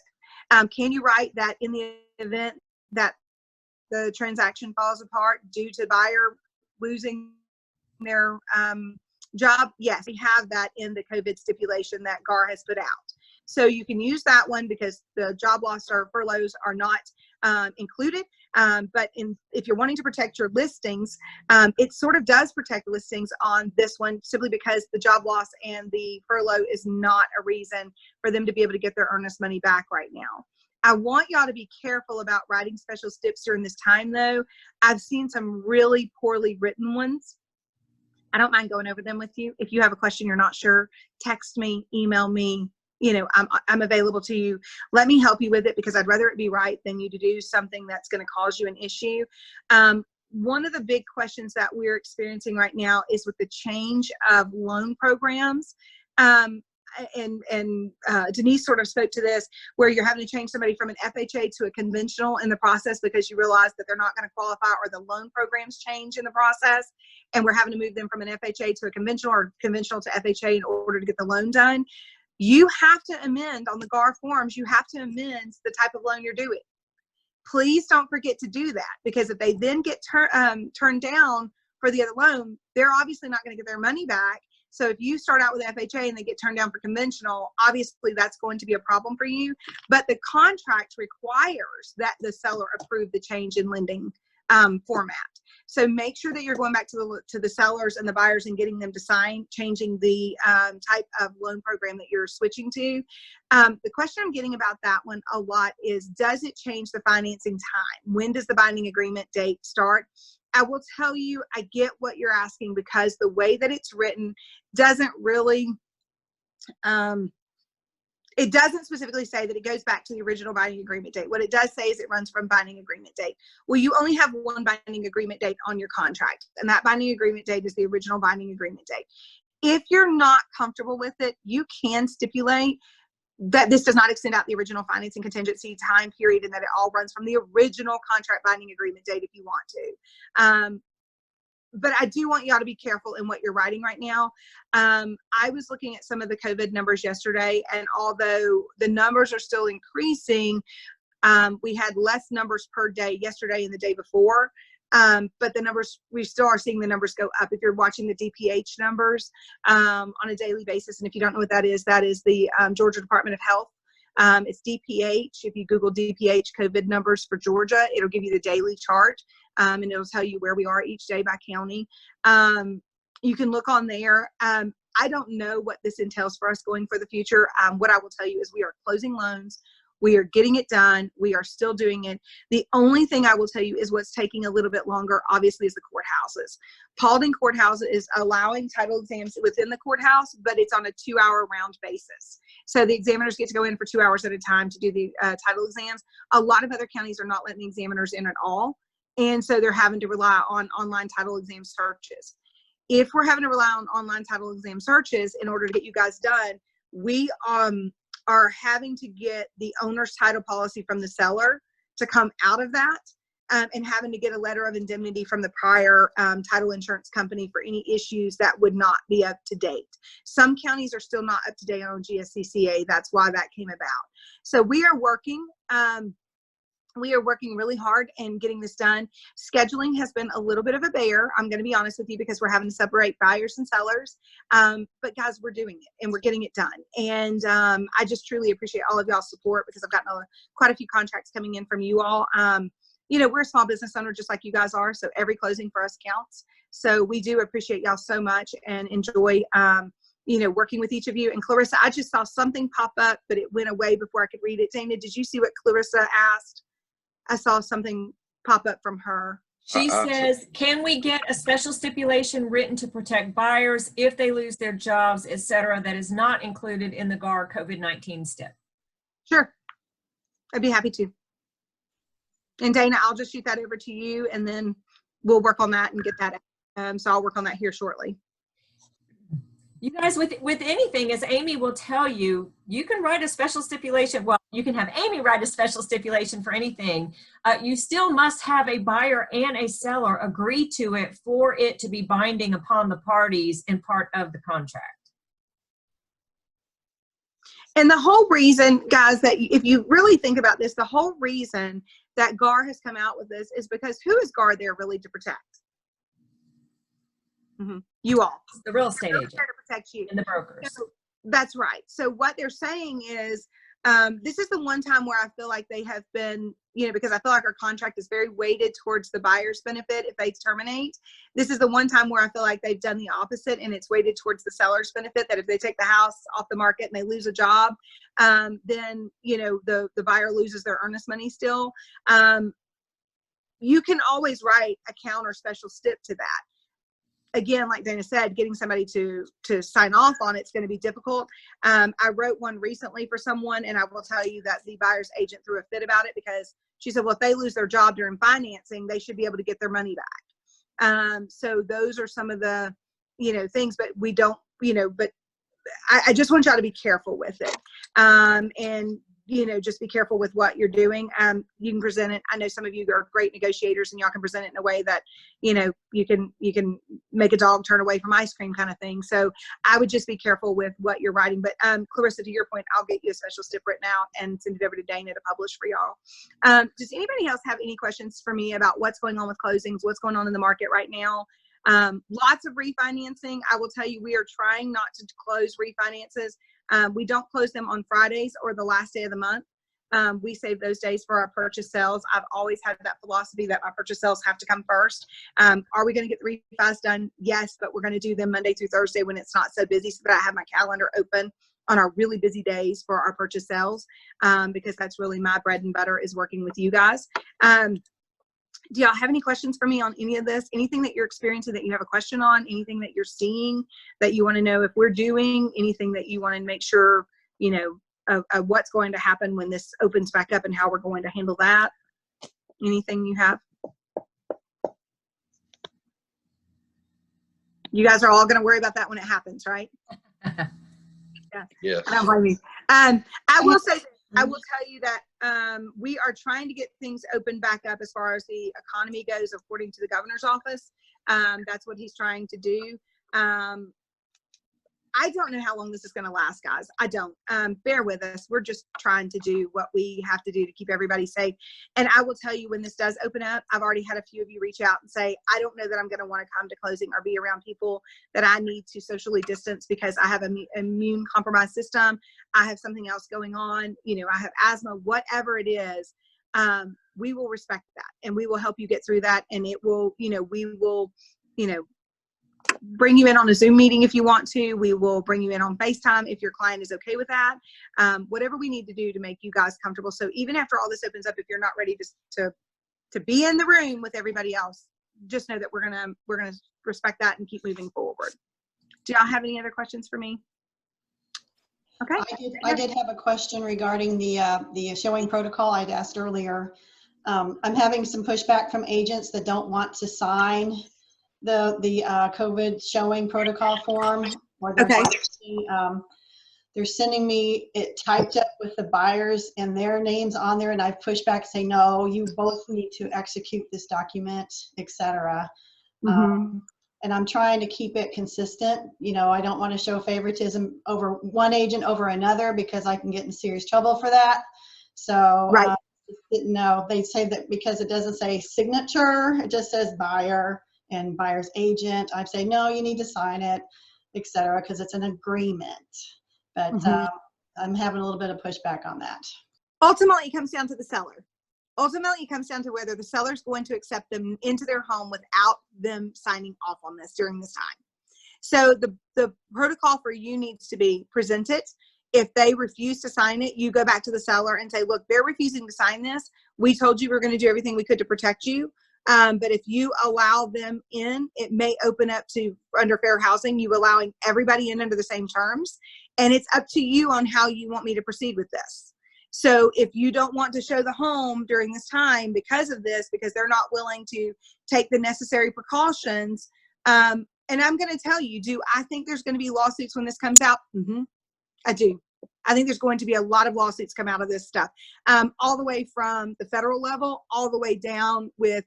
S8: Can you write that in the event that the transaction falls apart due to buyer losing their job? Yes, we have that in the COVID stipulation that GAR has put out. So you can use that one because the job loss or furloughs are not included. But if you're wanting to protect your listings, it sort of does protect listings on this one, simply because the job loss and the furlough is not a reason for them to be able to get their earnest money back right now. I want y'all to be careful about writing special stips during this time, though. I've seen some really poorly written ones. I don't mind going over them with you. If you have a question you're not sure, text me, email me. You know, I'm available to you. Let me help you with it, because I'd rather it be right than you to do something that's going to cause you an issue. One of the big questions that we're experiencing right now is with the change of loan programs. And Denise sort of spoke to this, where you're having to change somebody from an FHA to a conventional in the process because you realize that they're not going to qualify, or the loan programs change in the process, and we're having to move them from an FHA to a conventional, or conventional to FHA, in order to get the loan done. You have to amend on the GAR forms. You have to amend the type of loan you're doing. Please don't forget to do that, because if they then get turned down for the other loan, they're obviously not going to get their money back. So if you start out with FHA and they get turned down for conventional, obviously that's going to be a problem for you. But the contract requires that the seller approve the change in lending format. So make sure that you're going back to the sellers and the buyers and getting them to sign, changing the type of loan program that you're switching to. The question I'm getting about that one a lot is, does it change the financing time? When does the binding agreement date start? I will tell you, I get what you're asking, because the way that it's written doesn't really, it doesn't specifically say that it goes back to the original binding agreement date. What it does say is it runs from binding agreement date. Well, you only have one binding agreement date on your contract, and that binding agreement date is the original binding agreement date. If you're not comfortable with it, you can stipulate that this does not extend out the original financing contingency time period, and that it all runs from the original contract binding agreement date if you want to. But I do want y'all to be careful in what you're writing right now. I was looking at some of the COVID numbers yesterday, and although the numbers are still increasing, we had less numbers per day yesterday and the day before. But the numbers, we still are seeing the numbers go up. If you're watching the DPH numbers on a daily basis, and if you don't know what that is the Georgia Department of Health. It's DPH. If you Google DPH COVID numbers for Georgia, it'll give you the daily chart, and it'll tell you where we are each day by county. You can look on there. I don't know what this entails for us going for the future. What I will tell you is we are closing loans. We are getting it done. We are still doing it. The only thing I will tell you is what's taking a little bit longer, obviously, is the courthouses. Paulding Courthouse is allowing title exams within the courthouse, but it's on a 2-hour round basis. So the examiners get to go in for 2 hours at a time to do the title exams. A lot of other counties are not letting the examiners in at all. And so they're having to rely on online title exam searches. If we're having to rely on online title exam searches in order to get you guys done, we are having to get the owner's title policy from the seller to come out of that, and having to get a letter of indemnity from the prior title insurance company for any issues that would not be up to date. Some counties are still not up to date on GSCCA. That's why that came about. So we are working we are working really hard in getting this done. Scheduling has been a little bit of a bear. I'm going to be honest with you, because we're having to separate buyers and sellers. But guys, we're doing it and we're getting it done. And I just truly appreciate all of y'all's support, because I've gotten quite a few contracts coming in from you all. You know, we're a small business owner just like you guys are. So every closing for us counts. So we do appreciate y'all so much and enjoy, you know, working with each of you. And Clarissa, I just saw something pop up, but it went away before I could read it. Dana, did you see what Clarissa asked? I saw something pop up from her.
S1: She says, can we get a special stipulation written to protect buyers if they lose their jobs, et cetera, that is not included in the GAR COVID-19 stip?
S8: Sure. I'd be happy to. And Dana, I'll just shoot that over to you, and then we'll work on that and get that out. So I'll work on that here shortly.
S1: You guys, with anything, as Amee will tell you, you can write a special stipulation. Well, you can have Amee write a special stipulation for anything. You still must have a buyer and a seller agree to it for it to be binding upon the parties and part of the contract.
S8: And the whole reason, guys, that if you really think about this, the whole reason that GAR has come out with this is because who is GAR there really to protect? You all.
S1: The real estate agent.
S8: There to protect you.
S1: And the brokers.
S8: So, that's right. So what they're saying is, this is the one time where I feel like they have been, you know, because I feel like our contract is very weighted towards the buyer's benefit if they terminate. This is the one time where I feel like they've done the opposite, and it's weighted towards the seller's benefit, that if they take the house off the market and they lose a job, then, you know, the buyer loses their earnest money still. You can always write a counter special stip to that. Again, like Dana said, getting somebody to sign off on it's going to be difficult. I wrote one recently for someone, and I will tell you that the buyer's agent threw a fit about it, because she said, well, if they lose their job during financing, they should be able to get their money back. So those are some of the, you know, things, but we don't, you know, but I just want y'all to be careful with it. And, you know, just be careful with what you're doing. You can present it. I know some of you are great negotiators, and y'all can present it in a way that, you know, you can make a dog turn away from ice cream kind of thing. So I would just be careful with what you're writing. But Clarissa, to your point, I'll get you a special stip written out and send it over to Dana to publish for y'all. Does anybody else have any questions for me about what's going on with closings, what's going on in the market right now? Lots of refinancing. I will tell you, we are trying not to close refinances. We don't close them on Fridays or the last day of the month. We save those days for our purchase sales. I've always had that philosophy that my purchase sales have to come first. Are we going to get the refis done? Yes, but we're going to do them Monday through Thursday when it's not so busy, so that I have my calendar open on our really busy days for our purchase sales, because that's really my bread and butter, is working with you guys. Do y'all have any questions for me on any of this? Anything that you're experiencing that you have a question on? Anything that you're seeing that you want to know if we're doing? Anything that you want to make sure, you know, of what's going to happen when this opens back up and how we're going to handle that? Anything you have? You guys are all going to worry about that when it happens, right? Yeah.
S2: Yes.
S8: I don't blame you. I will say this. I will tell you that we are trying to get things open back up as far as the economy goes, according to the governor's office. That's what he's trying to do. I don't know how long this is going to last, guys. I don't. Bear with us. We're just trying to do what we have to do to keep everybody safe. And I will tell you, when this does open up, I've already had a few of you reach out and say, I don't know that I'm going to want to come to closing or be around people that I need to socially distance because I have an immune compromised system. I have something else going on. You know, I have asthma, whatever it is. We will respect that, and we will help you get through that. And it will, you know, we will, you know, bring you in on a Zoom meeting if you want to. We will bring you in on FaceTime if your client is okay with that. Whatever we need to do to make you guys comfortable. So even after all this opens up, if you're not ready to be in the room with everybody else, just know that we're gonna respect that and keep moving forward. Do y'all have any other questions for me? Okay.
S3: I did have a question regarding the showing protocol I'd asked earlier. I'm having some pushback from agents that don't want to sign the COVID showing protocol form, or they're sending me it typed up with the buyers and their names on there, and I've pushed back saying, no, you both need to execute this document, etc. And I'm trying to keep it consistent. You know, I don't want to show favoritism over one agent over another, because I can get in serious trouble for that. So
S8: right.
S3: Didn't know. They say that because it doesn't say signature, it just says buyer and buyer's agent. I say, no, you need to sign it, etc., because it's an agreement. But I'm having a little bit of pushback on that.
S8: Ultimately, it comes down to the seller. Ultimately, it comes down to whether the seller's going to accept them into their home without them signing off on this during this time. So the protocol for you needs to be presented. If they refuse to sign it, you go back to the seller and say, look, they're refusing to sign this. We told you we're going to do everything we could to protect you. But if you allow them in, it may open up to, under fair housing, you allowing everybody in under the same terms. And it's up to you on how you want me to proceed with this. So if you don't want to show the home during this time because of this, because they're not willing to take the necessary precautions, and I'm going to tell you, do I think there's going to be lawsuits when this comes out? I do. I think there's going to be a lot of lawsuits come out of this stuff, all the way from the federal level, all the way down with,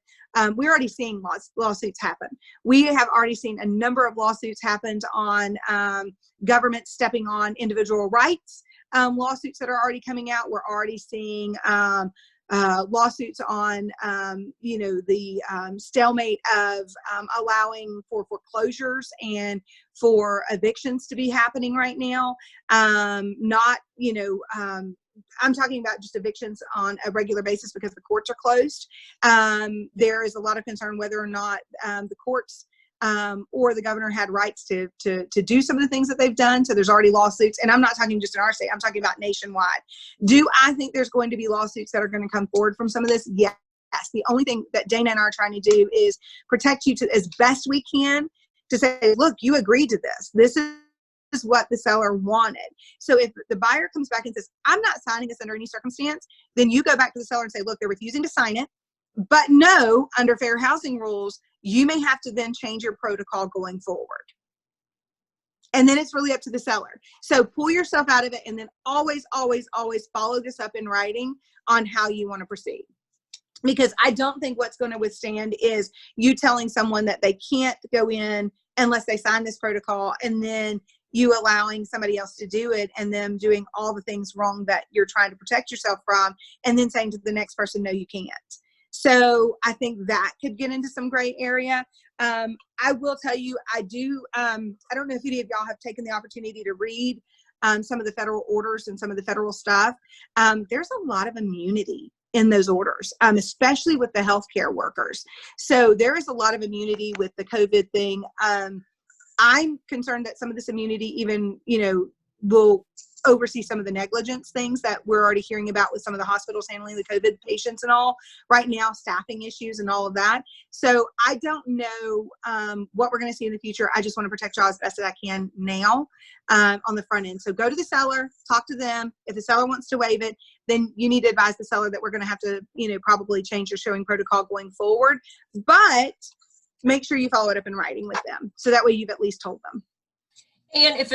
S8: we're already seeing lawsuits happen. We have already seen a number of lawsuits happen on government stepping on individual rights, lawsuits that are already coming out. We're already seeing lawsuits on, the stalemate of allowing for foreclosures and for evictions to be happening right now. I'm talking about just evictions on a regular basis because the courts are closed. There is a lot of concern whether or not the courts or the governor had rights to do some of the things that they've done. So there's already lawsuits, and I'm not talking just in our state, I'm talking about nationwide. Do I think there's going to be lawsuits that are going to come forward from some of this? Yes. The only thing that Dana and I are trying to do is protect you to as best we can to say, look, you agreed to this. This is what the seller wanted. So if the buyer comes back and says, I'm not signing this under any circumstance, then you go back to the seller and say, look, they're refusing to sign it. But no, under fair housing rules, you may have to then change your protocol going forward. And then it's really up to the seller. So pull yourself out of it, and then always, always, always follow this up in writing on how you want to proceed. Because I don't think what's going to withstand is you telling someone that they can't go in unless they sign this protocol, and then you allowing somebody else to do it and them doing all the things wrong that you're trying to protect yourself from, and then saying to the next person, no, you can't. So I think that could get into some gray area. I will tell you, I don't know if any of y'all have taken the opportunity to read some of the federal orders and some of the federal stuff. There's a lot of immunity in those orders, especially with the healthcare workers. So there is a lot of immunity with the COVID thing. I'm concerned that some of this immunity even, will oversee some of the negligence things that we're already hearing about with some of the hospitals handling the COVID patients and all right now, staffing issues and all of that. So I don't know what we're going to see in the future. I just want to protect y'all as best as I can now on the front end. So go to the seller, talk to them. If the seller wants to waive it, then you need to advise the seller that we're going to have to, probably change your showing protocol going forward. But make sure you follow it up in writing with them. So that way you've at least told them.
S1: And if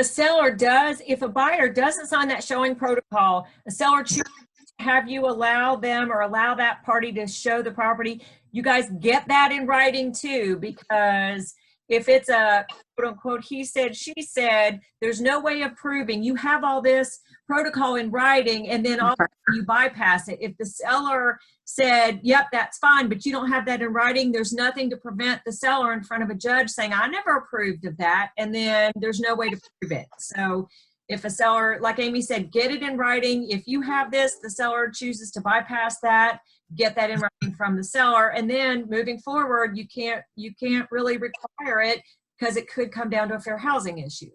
S1: a buyer doesn't sign that showing protocol, a seller chooses to have you allow them or allow that party to show the property, you guys get that in writing too, because if it's a quote unquote, he said, she said, there's no way of proving. You have all this protocol in writing and then all you bypass it. If the seller said, yep, that's fine, but you don't have that in writing, there's nothing to prevent the seller in front of a judge saying, I never approved of that. And then there's no way to prove it. So if a seller, like Amee said, get it in writing. If you have this, the seller chooses to bypass that, get that in writing from the seller. And then moving forward, you can't really require it because it could come down to a fair housing issue.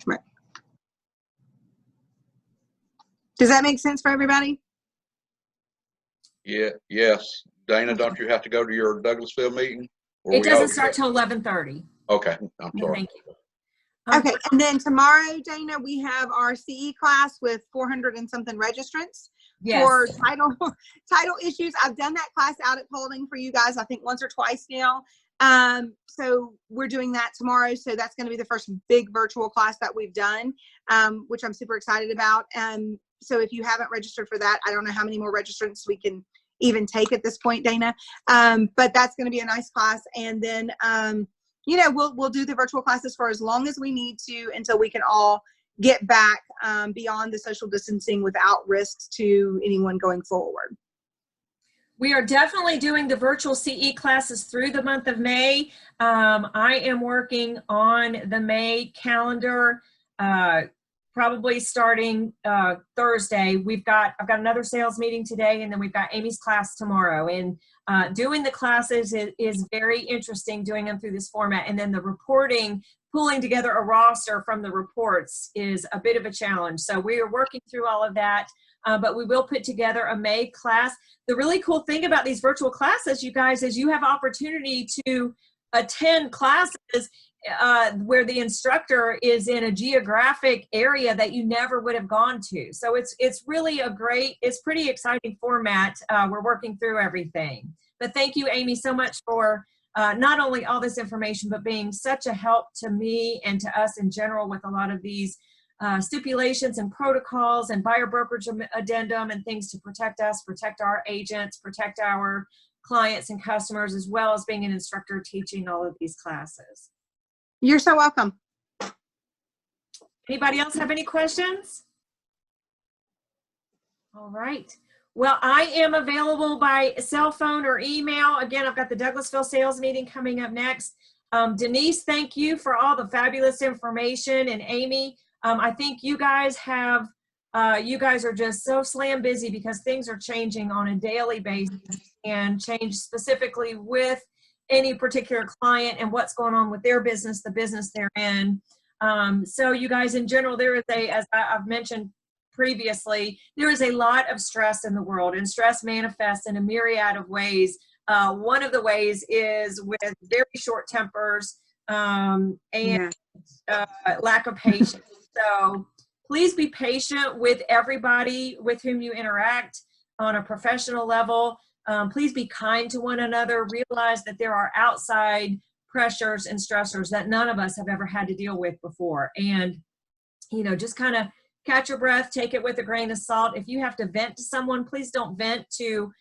S8: Right. Does that make sense for everybody?
S2: Yeah, yes. Dana, don't you have to go to your Douglasville meeting?
S1: It doesn't start till 11:30.
S2: Okay, I'm sorry.
S1: Thank you.
S8: Okay, and then tomorrow, Dana, we have our CE class with 400 and something registrants for title issues. I've done that class out at Paulding for you guys, I think once or twice now. So we're doing that tomorrow. So that's going to be the first big virtual class that we've done, which I'm super excited about. So if you haven't registered for that, I don't know how many more registrants we can even take at this point, Dana. But that's going to be a nice class. And then, we'll do the virtual classes for as long as we need to until we can all get back beyond the social distancing without risks to anyone going forward.
S1: We are definitely doing the virtual CE classes through the month of May. I am working on the May calendar, probably starting Thursday. I've got another sales meeting today, and then we've got Amy's class tomorrow. And doing the classes is very interesting, doing them through this format. And then the reporting, pulling together a roster from the reports is a bit of a challenge. So we are working through all of that. But we will put together a May class. The really cool thing about these virtual classes, you guys, is you have opportunity to attend classes where the instructor is in a geographic area that you never would have gone to. So it's really it's pretty exciting format. We're working through everything. But thank you, Amee, so much for not only all this information, but being such a help to me and to us in general with a lot of these stipulations and protocols and buyer brokerage addendum and things to protect us, protect our agents, protect our clients and customers, as well as being an instructor teaching all of these classes.
S8: You're so welcome.
S1: Anybody else have any questions? All right. Well, I am available by cell phone or email. Again, I've got the Douglasville sales meeting coming up next. Denise, thank you for all the fabulous information. And Amee, I think you guys are just so slam busy because things are changing on a daily basis and change specifically with any particular client and what's going on with their business, the business they're in. So you guys, in general, there is as I've mentioned previously, there is a lot of stress in the world, and stress manifests in a myriad of ways. One of the ways is with very short tempers and lack of patience. So please be patient with everybody with whom you interact on a professional level. Please be kind to one another. Realize that there are outside pressures and stressors that none of us have ever had to deal with before. And, just kind of catch your breath, take it with a grain of salt. If you have to vent to someone, please don't vent to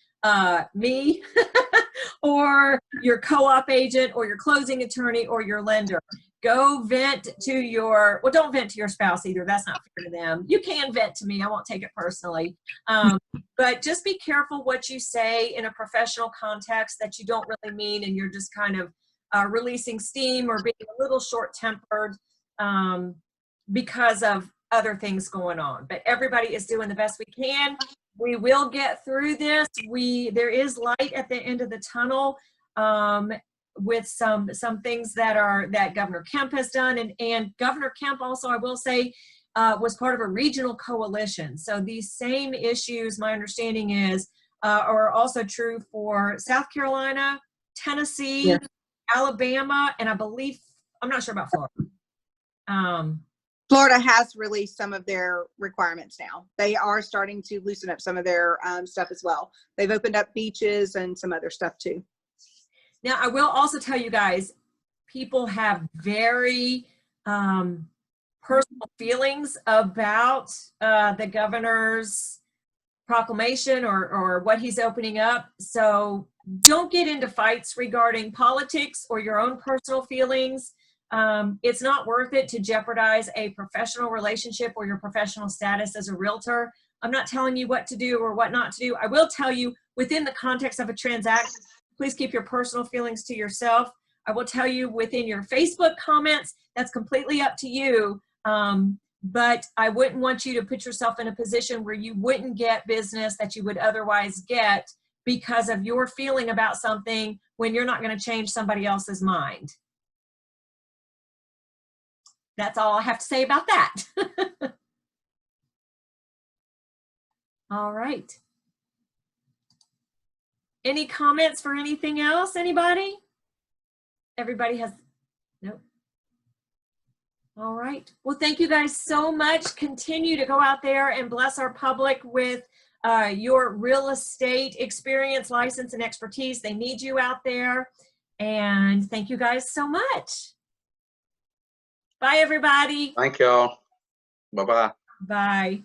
S1: me or your co-op agent or your closing attorney or your lender. Go vent to don't vent to your spouse either. That's not fair to them. You can vent to me. I won't take it personally. But just be careful what you say in a professional context that you don't really mean, and you're just kind of releasing steam or being a little short-tempered because of other things going on. But everybody is doing the best we can. We will get through this. There is light at the end of the tunnel. With some things that Governor Kemp has done. And Governor Kemp also, I will say, was part of a regional coalition. So these same issues, my understanding is, are also true for South Carolina, Tennessee, Alabama, and I believe, I'm not sure about Florida.
S8: Florida has released some of their requirements now. They are starting to loosen up some of their stuff as well. They've opened up beaches and some other stuff too.
S1: Now, I will also tell you guys, people have very personal feelings about the governor's proclamation or what he's opening up. So don't get into fights regarding politics or your own personal feelings. It's not worth it to jeopardize a professional relationship or your professional status as a realtor. I'm not telling you what to do or what not to do. I will tell you, within the context of a transaction, please keep your personal feelings to yourself. I will tell you within your Facebook comments, that's completely up to you. But I wouldn't want you to put yourself in a position where you wouldn't get business that you would otherwise get because of your feeling about something when you're not going to change somebody else's mind. That's all I have to say about that. All right. Any comments for anything else? Anybody? Everybody has, nope. All right. Well, thank you guys so much. Continue to go out there and bless our public with your real estate experience, license, and expertise. They need you out there. And thank you guys so much. Bye, everybody.
S2: Thank y'all. Bye-bye.
S1: Bye.